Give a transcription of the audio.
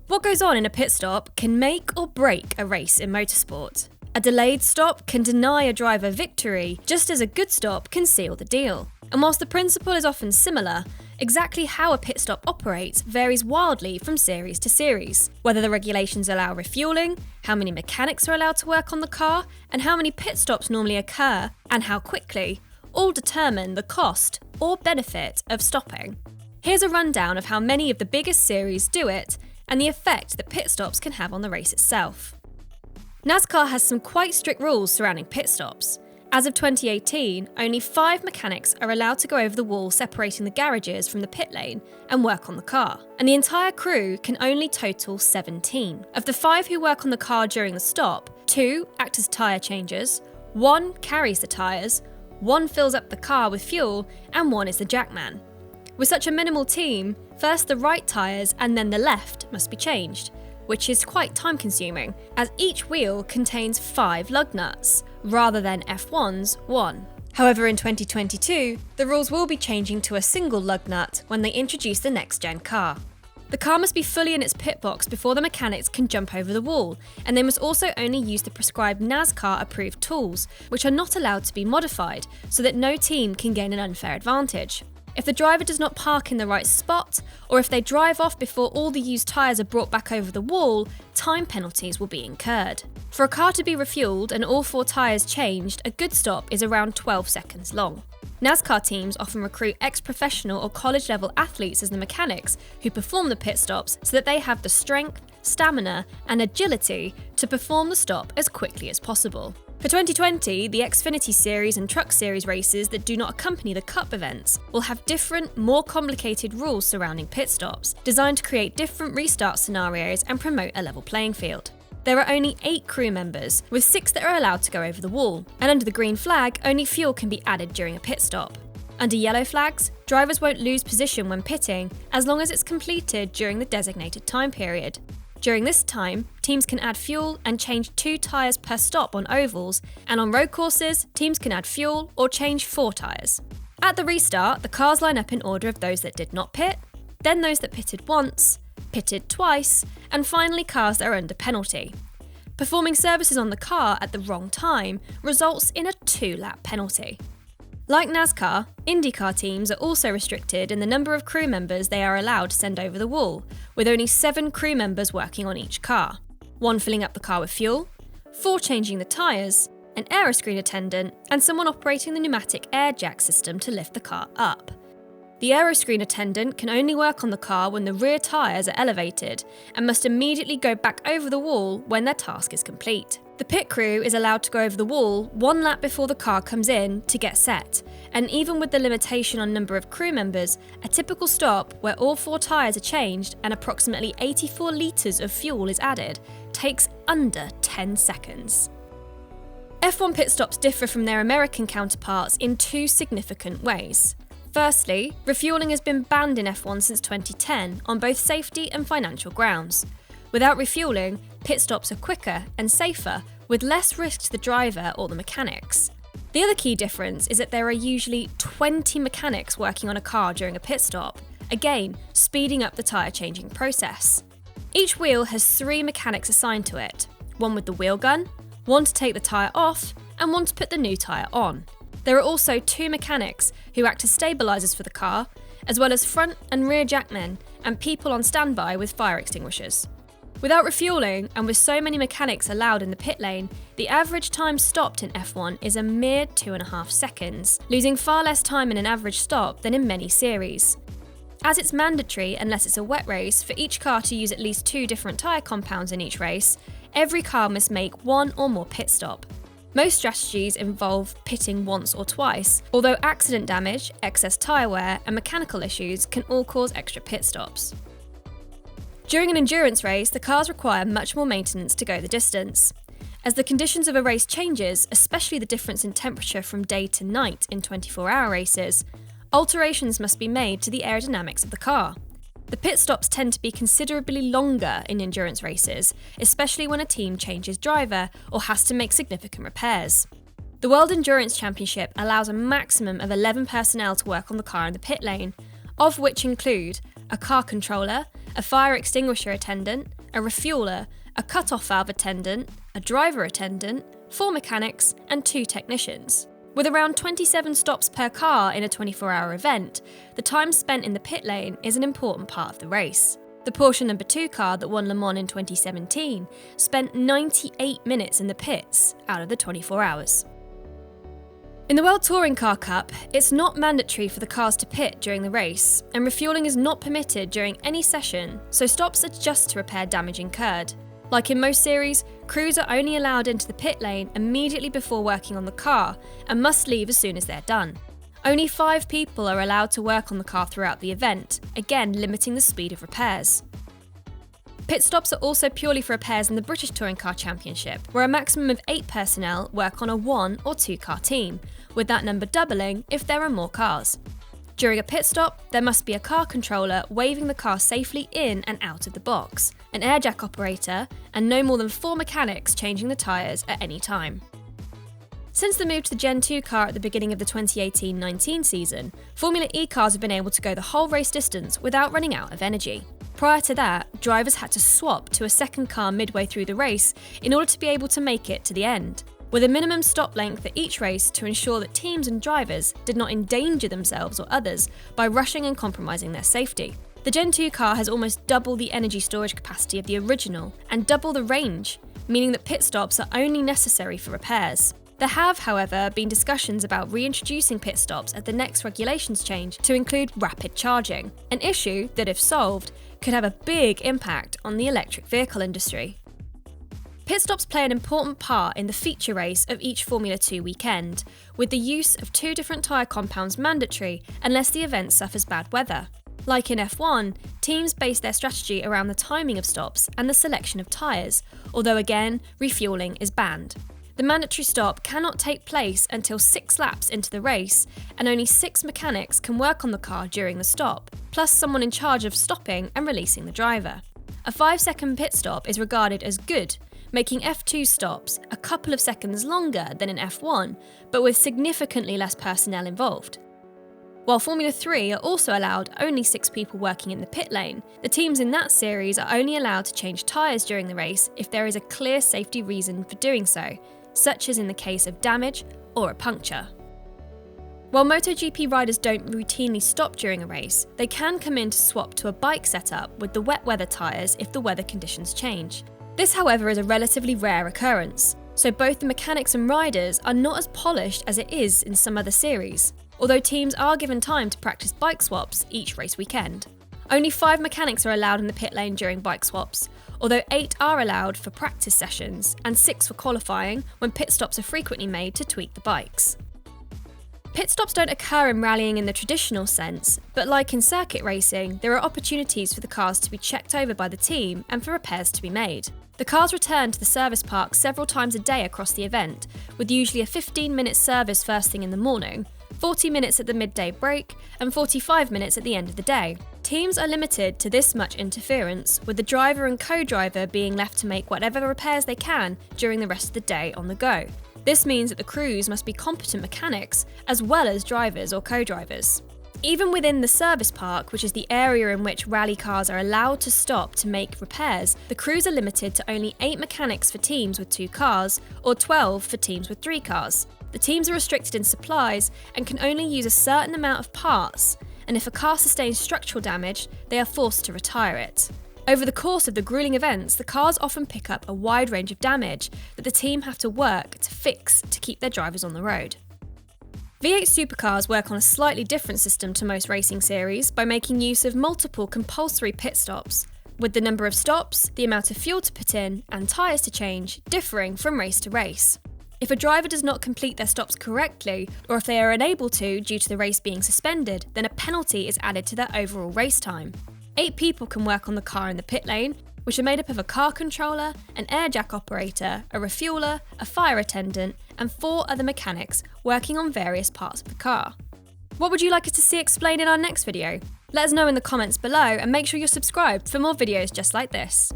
What goes on in a pit stop can make or break a race in motorsport. A delayed stop can deny a driver victory, just as a good stop can seal the deal. And whilst the principle is often similar, exactly how a pit stop operates varies wildly from series to series. Whether the regulations allow refueling, how many mechanics are allowed to work on the car, and how many pit stops normally occur, and how quickly, all determine the cost or benefit of stopping. Here's a rundown of how many of the biggest series do it, and the effect that pit stops can have on the race itself. NASCAR has some quite strict rules surrounding pit stops. As of 2018, only 5 mechanics are allowed to go over the wall separating the garages from the pit lane and work on the car, and the entire crew can only total 17. Of the 5 who work on the car during the stop, 2 act as tyre changers, 1 carries the tyres, 1 fills up the car with fuel, and 1 is the jackman. With such a minimal team, first the right tyres and then the left must be changed, which is quite time-consuming, as each wheel contains 5 lug nuts, rather than F1's 1. However, in 2022, the rules will be changing to a single lug nut when they introduce the next-gen car. The car must be fully in its pit box before the mechanics can jump over the wall, and they must also only use the prescribed NASCAR-approved tools, which are not allowed to be modified, so that no team can gain an unfair advantage. If the driver does not park in the right spot, or if they drive off before all the used tyres are brought back over the wall, time penalties will be incurred. For a car to be refueled and all 4 tyres changed, a good stop is around 12 seconds long. NASCAR teams often recruit ex-professional or college-level athletes as the mechanics who perform the pit stops so that they have the strength, stamina, and agility to perform the stop as quickly as possible. For 2020, the Xfinity Series and Truck Series races that do not accompany the Cup events will have different, more complicated rules surrounding pit stops, designed to create different restart scenarios and promote a level playing field. There are only 8 crew members, with 6 that are allowed to go over the wall, and under the green flag, only fuel can be added during a pit stop. Under yellow flags, drivers won't lose position when pitting, as long as it's completed during the designated time period. During this time, teams can add fuel and change 2 tyres per stop on ovals, and on road courses, teams can add fuel or change 4 tyres. At the restart, the cars line up in order of those that did not pit, then those that pitted once, pitted twice, and finally cars that are under penalty. Performing services on the car at the wrong time results in a 2-lap penalty. Like NASCAR, IndyCar teams are also restricted in the number of crew members they are allowed to send over the wall, with only 7 crew members working on each car, 1 filling up the car with fuel, 4 changing the tyres, an aeroscreen attendant, and someone operating the pneumatic air jack system to lift the car up. The aeroscreen attendant can only work on the car when the rear tyres are elevated and must immediately go back over the wall when their task is complete. The pit crew is allowed to go over the wall 1 lap before the car comes in to get set, and even with the limitation on number of crew members, a typical stop where all 4 tyres are changed and approximately 84 litres of fuel is added takes under 10 seconds. F1 pit stops differ from their American counterparts in 2 significant ways. Firstly, refueling has been banned in F1 since 2010 on both safety and financial grounds. Without refueling, pit stops are quicker and safer, with less risk to the driver or the mechanics. The other key difference is that there are usually 20 mechanics working on a car during a pit stop, again, speeding up the tyre changing process. Each wheel has 3 mechanics assigned to it, 1 with the wheel gun, 1 to take the tyre off, and 1 to put the new tyre on. There are also 2 mechanics who act as stabilisers for the car, as well as front and rear jackmen and people on standby with fire extinguishers. Without refueling, and with so many mechanics allowed in the pit lane, the average time stopped in F1 is a mere 2.5 seconds, losing far less time in an average stop than in many series. As it's mandatory, unless it's a wet race, for each car to use at least 2 different tyre compounds in each race, every car must make 1 or more pit stop. Most strategies involve pitting once or twice, although accident damage, excess tyre wear, and mechanical issues can all cause extra pit stops. During an endurance race, the cars require much more maintenance to go the distance. As the conditions of a race changes, especially the difference in temperature from day to night in 24-hour races, alterations must be made to the aerodynamics of the car. The pit stops tend to be considerably longer in endurance races, especially when a team changes driver or has to make significant repairs. The World Endurance Championship allows a maximum of 11 personnel to work on the car in the pit lane, of which include a car controller, a fire extinguisher attendant, a refueler, a cut-off valve attendant, a driver attendant, 4 mechanics, and 2 technicians. With around 27 stops per car in a 24-hour event, the time spent in the pit lane is an important part of the race. The Porsche No. 2 car that won Le Mans in 2017 spent 98 minutes in the pits out of the 24 hours. In the World Touring Car Cup, it's not mandatory for the cars to pit during the race, and refuelling is not permitted during any session, so stops are just to repair damage incurred. Like in most series, crews are only allowed into the pit lane immediately before working on the car and must leave as soon as they're done. Only 5 people are allowed to work on the car throughout the event, again limiting the speed of repairs. Pit stops are also purely for repairs in the British Touring Car Championship, where a maximum of 8 personnel work on a 1 or 2 car team, with that number doubling if there are more cars. During a pit stop, there must be a car controller waving the car safely in and out of the box, an air jack operator, and no more than 4 mechanics changing the tyres at any time. Since the move to the Gen 2 car at the beginning of the 2018-19 season, Formula E cars have been able to go the whole race distance without running out of energy. Prior to that, drivers had to swap to a second car midway through the race in order to be able to make it to the end, with a minimum stop length at each race to ensure that teams and drivers did not endanger themselves or others by rushing and compromising their safety. The Gen 2 car has almost double the energy storage capacity of the original and double the range, meaning that pit stops are only necessary for repairs. There have, however, been discussions about reintroducing pit stops at the next regulations change to include rapid charging, an issue that, if solved, could have a big impact on the electric vehicle industry. Pit stops play an important part in the feature race of each Formula 2 weekend, with the use of 2 different tyre compounds mandatory unless the event suffers bad weather. Like in F1, teams base their strategy around the timing of stops and the selection of tyres, although again, refuelling is banned. The mandatory stop cannot take place until 6 laps into the race, and only 6 mechanics can work on the car during the stop, plus someone in charge of stopping and releasing the driver. A 5-second pit stop is regarded as good, making F2 stops a couple of seconds longer than in F1, but with significantly less personnel involved. While Formula 3 are also allowed only 6 people working in the pit lane, the teams in that series are only allowed to change tyres during the race if there is a clear safety reason for doing so, such as in the case of damage or a puncture. While MotoGP riders don't routinely stop during a race, they can come in to swap to a bike setup with the wet weather tyres if the weather conditions change. This, however, is a relatively rare occurrence, so both the mechanics and riders are not as polished as it is in some other series, although teams are given time to practice bike swaps each race weekend. Only 5 mechanics are allowed in the pit lane during bike swaps, although 8 are allowed for practice sessions and 6 for qualifying when pit stops are frequently made to tweak the bikes. Pit stops don't occur in rallying in the traditional sense, but like in circuit racing, there are opportunities for the cars to be checked over by the team and for repairs to be made. The cars return to the service park several times a day across the event, with usually a 15-minute service first thing in the morning, 40 minutes at the midday break, and 45 minutes at the end of the day. Teams are limited to this much interference, with the driver and co-driver being left to make whatever repairs they can during the rest of the day on the go. This means that the crews must be competent mechanics, as well as drivers or co-drivers. Even within the service park, which is the area in which rally cars are allowed to stop to make repairs, the crews are limited to only 8 mechanics for teams with 2 cars, or 12 for teams with 3 cars. The teams are restricted in supplies and can only use a certain amount of parts, and if a car sustains structural damage, they are forced to retire it. Over the course of the grueling events, the cars often pick up a wide range of damage that the team have to work to fix to keep their drivers on the road. V8 supercars work on a slightly different system to most racing series by making use of multiple compulsory pit stops, with the number of stops, the amount of fuel to put in, and tyres to change differing from race to race. If a driver does not complete their stops correctly, or if they are unable to due to the race being suspended, then a penalty is added to their overall race time. 8 people can work on the car in the pit lane, which are made up of a car controller, an air jack operator, a refueler, a fire attendant, and 4 other mechanics working on various parts of the car. What would you like us to see explained in our next video? Let us know in the comments below and make sure you're subscribed for more videos just like this.